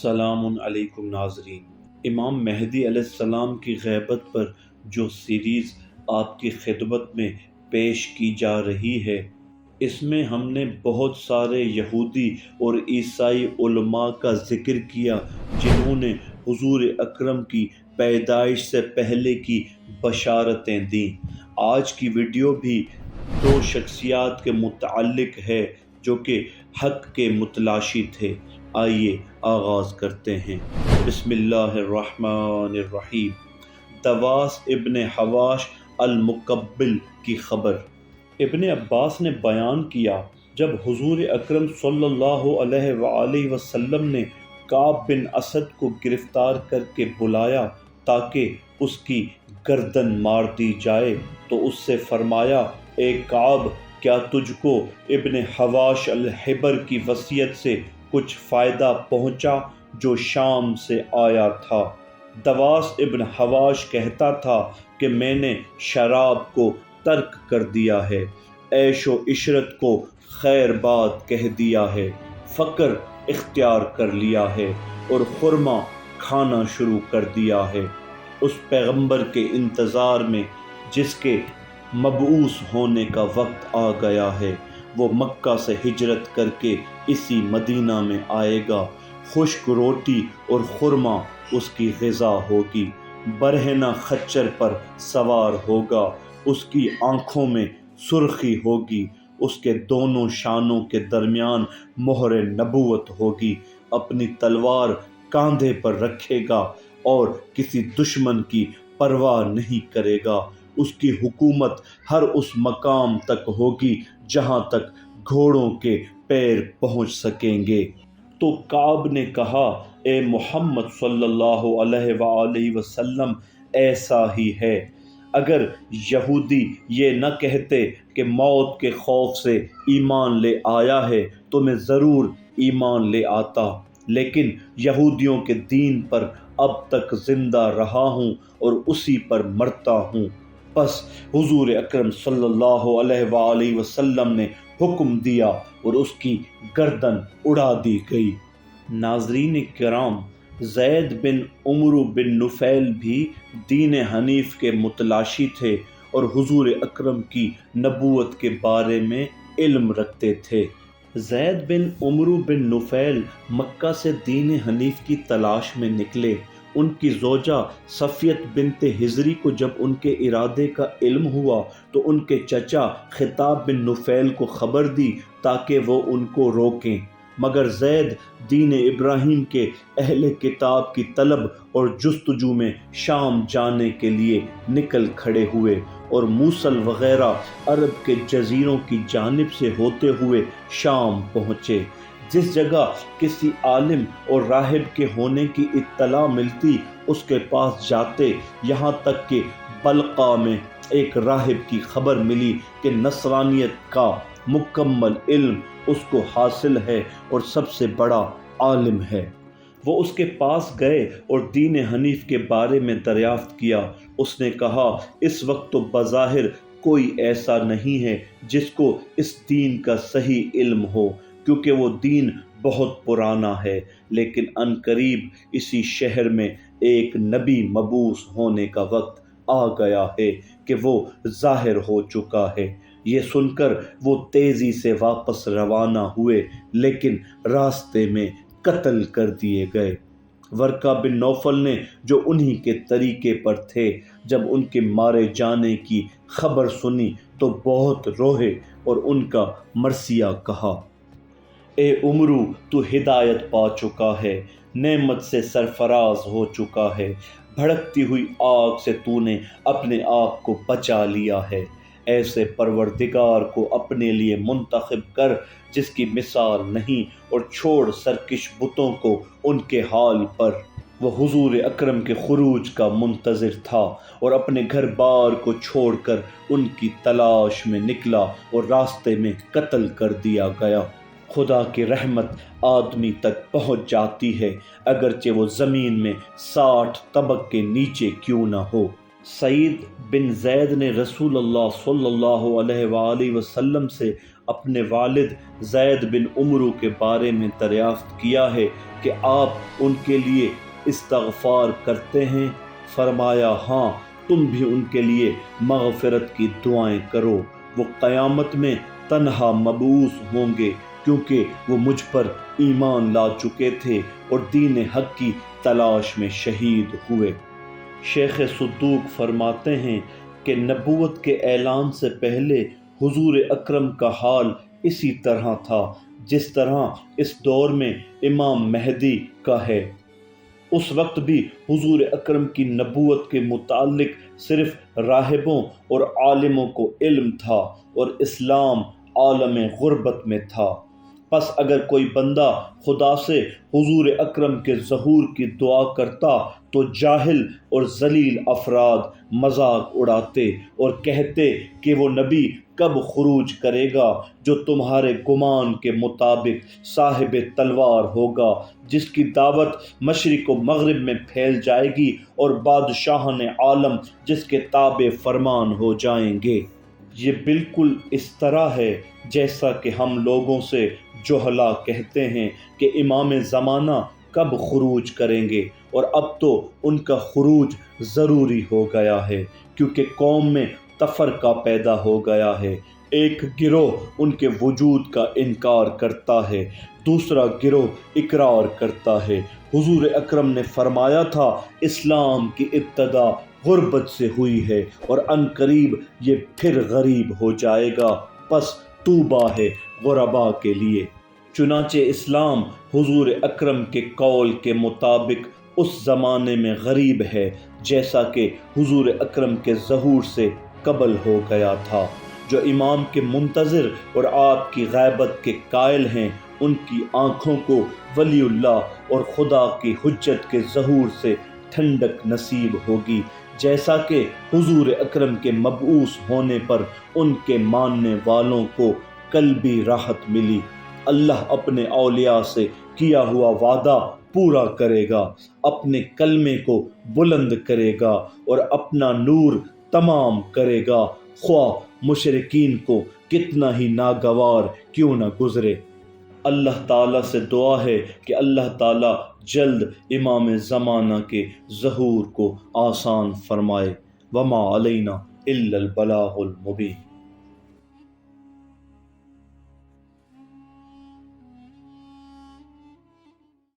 السلام علیکم ناظرین۔ امام مہدی علیہ السلام کی غیبت پر جو سیریز آپ کی خدمت میں پیش کی جا رہی ہے، اس میں ہم نے بہت سارے یہودی اور عیسائی علماء کا ذکر کیا جنہوں نے حضور اکرم کی پیدائش سے پہلے کی بشارتیں دیں۔ آج کی ویڈیو بھی دو شخصیات کے متعلق ہے جو کہ حق کے متلاشی تھے۔ آئیے آغاز کرتے ہیں۔ بسم اللہ الرحمن الرحیم۔ دواس ابن حواش المقبل کی خبر۔ ابن عباس نے بیان کیا، جب حضور اکرم صلی اللہ علیہ وآلہ وسلم نے کعب بن اسد کو گرفتار کر کے بلایا تاکہ اس کی گردن مار دی جائے تو اس سے فرمایا، اے کعب، کیا تجھ کو ابن حواش الحبر کی وصیت سے کچھ فائدہ پہنچا جو شام سے آیا تھا؟ دواس ابن حواش کہتا تھا کہ میں نے شراب کو ترک کر دیا ہے، عیش و عشرت کو خیر باد کہہ دیا ہے، فقر اختیار کر لیا ہے اور خرما کھانا شروع کر دیا ہے۔ اس پیغمبر کے انتظار میں جس کے مبعوث ہونے کا وقت آ گیا ہے، وہ مکہ سے ہجرت کر کے اسی مدینہ میں آئے گا۔ خشک روٹی اور خرما اس کی غذا ہوگی، برہنہ خچر پر سوار ہوگا، اس کی آنکھوں میں سرخی ہوگی، اس کے دونوں شانوں کے درمیان مہر نبوت ہوگی، اپنی تلوار کاندھے پر رکھے گا اور کسی دشمن کی پرواہ نہیں کرے گا۔ اس کی حکومت ہر اس مقام تک ہوگی جہاں تک گھوڑوں کے پیر پہنچ سکیں گے۔ تو کعب نے کہا، اے محمد صلی اللہ علیہ وآلہ وسلم، ایسا ہی ہے۔ اگر یہودی یہ نہ کہتے کہ موت کے خوف سے ایمان لے آیا ہے تو میں ضرور ایمان لے آتا، لیکن یہودیوں کے دین پر اب تک زندہ رہا ہوں اور اسی پر مرتا ہوں۔ بس حضور اکرم صلی اللہ علیہ وآلہ وسلم نے حکم دیا اور اس کی گردن اڑا دی گئی۔ ناظرین کرام، زید بن عمرو بن نفیل بھی دین حنیف کے متلاشی تھے اور حضور اکرم کی نبوت کے بارے میں علم رکھتے تھے۔ زید بن عمرو بن نفیل مکہ سے دین حنیف کی تلاش میں نکلے۔ ان کی زوجہ صفیت بنت حضری کو جب ان کے ارادے کا علم ہوا تو ان کے چچا خطاب بن نفیل کو خبر دی تاکہ وہ ان کو روکیں، مگر زید دین ابراہیم کے اہل کتاب کی طلب اور جستجو میں شام جانے کے لیے نکل کھڑے ہوئے اور موصل وغیرہ عرب کے جزیروں کی جانب سے ہوتے ہوئے شام پہنچے۔ جس جگہ کسی عالم اور راہب کے ہونے کی اطلاع ملتی اس کے پاس جاتے، یہاں تک کہ بلقا میں ایک راہب کی خبر ملی کہ نصرانیت کا مکمل علم اس کو حاصل ہے اور سب سے بڑا عالم ہے۔ وہ اس کے پاس گئے اور دین حنیف کے بارے میں دریافت کیا۔ اس نے کہا، اس وقت تو بظاہر کوئی ایسا نہیں ہے جس کو اس دین کا صحیح علم ہو، کیونکہ وہ دین بہت پرانا ہے، لیکن عنقریب اسی شہر میں ایک نبی مبعوث ہونے کا وقت آ گیا ہے کہ وہ ظاہر ہو چکا ہے۔ یہ سن کر وہ تیزی سے واپس روانہ ہوئے، لیکن راستے میں قتل کر دیے گئے۔ ورقہ بن نوفل نے، جو انہی کے طریقے پر تھے، جب ان کے مارے جانے کی خبر سنی تو بہت روئے اور ان کا مرثیہ کہا، اے عمرو، تو ہدایت پا چکا ہے، نعمت سے سرفراز ہو چکا ہے، بھڑکتی ہوئی آگ سے تو نے اپنے آپ کو بچا لیا ہے۔ ایسے پروردگار کو اپنے لیے منتخب کر جس کی مثال نہیں، اور چھوڑ سرکش بتوں کو ان کے حال پر۔ وہ حضور اکرم کے خروج کا منتظر تھا اور اپنے گھر بار کو چھوڑ کر ان کی تلاش میں نکلا اور راستے میں قتل کر دیا گیا۔ خدا کی رحمت آدمی تک پہنچ جاتی ہے اگرچہ وہ زمین میں 60 طبق کے نیچے کیوں نہ ہو۔ سعید بن زید نے رسول اللہ صلی اللہ علیہ وآلہ وسلم سے اپنے والد زید بن عمرو کے بارے میں دریافت کیا ہے کہ آپ ان کے لیے استغفار کرتے ہیں؟ فرمایا ہاں، تم بھی ان کے لیے مغفرت کی دعائیں کرو، وہ قیامت میں تنہا مبعوث ہوں گے کیونکہ وہ مجھ پر ایمان لا چکے تھے اور دین حق کی تلاش میں شہید ہوئے۔ شیخ صدوق فرماتے ہیں کہ نبوت کے اعلان سے پہلے حضور اکرم کا حال اسی طرح تھا جس طرح اس دور میں امام مہدی کا ہے۔ اس وقت بھی حضور اکرم کی نبوت کے متعلق صرف راہبوں اور عالموں کو علم تھا اور اسلام عالم غربت میں تھا۔ پس اگر کوئی بندہ خدا سے حضور اکرم کے ظہور کی دعا کرتا تو جاہل اور ذلیل افراد مذاق اڑاتے اور کہتے کہ وہ نبی کب خروج کرے گا جو تمہارے گمان کے مطابق صاحب تلوار ہوگا، جس کی دعوت مشرق و مغرب میں پھیل جائے گی اور بادشاہان عالم جس کے تابع فرمان ہو جائیں گے۔ یہ بالکل اس طرح ہے جیسا کہ ہم لوگوں سے جہلا کہتے ہیں کہ امام زمانہ کب خروج کریں گے، اور اب تو ان کا خروج ضروری ہو گیا ہے کیونکہ قوم میں تفرقہ پیدا ہو گیا ہے۔ ایک گروہ ان کے وجود کا انکار کرتا ہے، دوسرا گروہ اقرار کرتا ہے۔ حضور اکرم نے فرمایا تھا اسلام کی ابتدا غربت سے ہوئی ہے اور ان قریب یہ پھر غریب ہو جائے گا، پس طوبیٰ ہے غرباء کے لیے۔ چنانچہ اسلام حضور اکرم کے قول کے مطابق اس زمانے میں غریب ہے جیسا کہ حضور اکرم کے ظہور سے قبل ہو گیا تھا۔ جو امام کے منتظر اور آپ کی غیبت کے قائل ہیں ان کی آنکھوں کو ولی اللہ اور خدا کی حجت کے ظہور سے ٹھنڈک نصیب ہوگی، جیسا کہ حضور اکرم کے مبعوث ہونے پر ان کے ماننے والوں کو قلبی راحت ملی۔ اللہ اپنے اولیاء سے کیا ہوا وعدہ پورا کرے گا، اپنے کلمے کو بلند کرے گا اور اپنا نور تمام کرے گا، خواہ مشرکین کو کتنا ہی ناگوار کیوں نہ گزرے۔ اللہ تعالیٰ سے دعا ہے کہ اللہ تعالیٰ جلد امام زمانہ کے ظہور کو آسان فرمائے۔ وما علینا الا البلاغ المبین۔